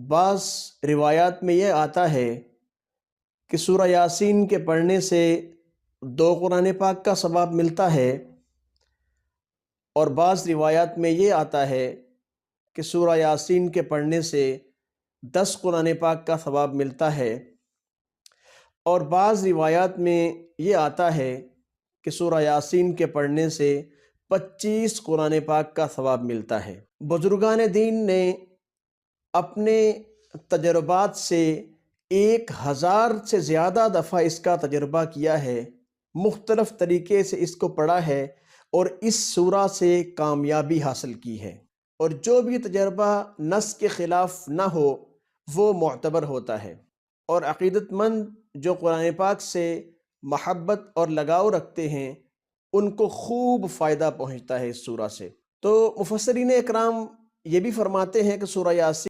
بعض روایات میں یہ آتا ہے کہ سورہ یاسین کے پڑھنے سے 2 قرآن پاک کا ثواب ملتا ہے، اور بعض روایات میں یہ آتا ہے کہ سورہ یاسین کے پڑھنے سے 10 قرآن پاک کا ثواب ملتا ہے، اور بعض روایات میں یہ آتا ہے کہ سورہ یاسین کے پڑھنے سے 25 قرآن پاک کا ثواب ملتا ہے۔ بزرگان دین نے اپنے تجربات سے 1000 سے زیادہ دفعہ اس کا تجربہ کیا ہے، مختلف طریقے سے اس کو پڑھا ہے اور اس سورہ سے کامیابی حاصل کی ہے، اور جو بھی تجربہ نص کے خلاف نہ ہو وہ معتبر ہوتا ہے، اور عقیدت مند جو قرآن پاک سے محبت اور لگاؤ رکھتے ہیں ان کو خوب فائدہ پہنچتا ہے اس سورہ سے۔ تو مفسرین اکرام یہ بھی فرماتے ہیں کہ سورہ یاسین